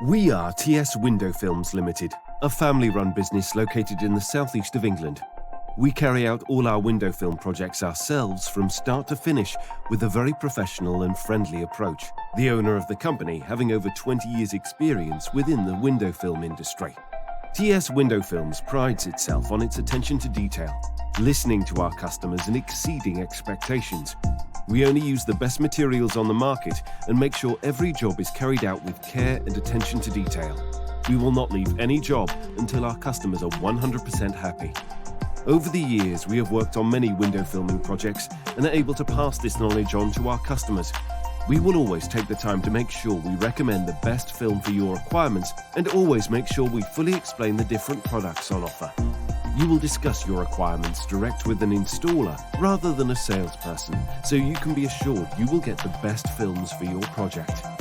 We are TS Window Films Ltd, a family-run business located in the southeast of England. We carry out all our window film projects ourselves from start to finish with a very professional and friendly approach. The owner of the company having over 20 years' experience within the window film industry. TS Window Films prides itself on its attention to detail, listening to our customers and exceeding expectations. We only use the best materials on the market and make sure every job is carried out with care and attention to detail. We will not leave any job until our customers are 100% happy. Over the years, we have worked on many window filming projects and are able to pass this knowledge on to our customers. We will always take the time to make sure we recommend the best film for your requirements and always make sure we fully explain the different products on offer. You will discuss your requirements direct with an installer rather than a salesperson, so you can be assured you will get the best films for your project.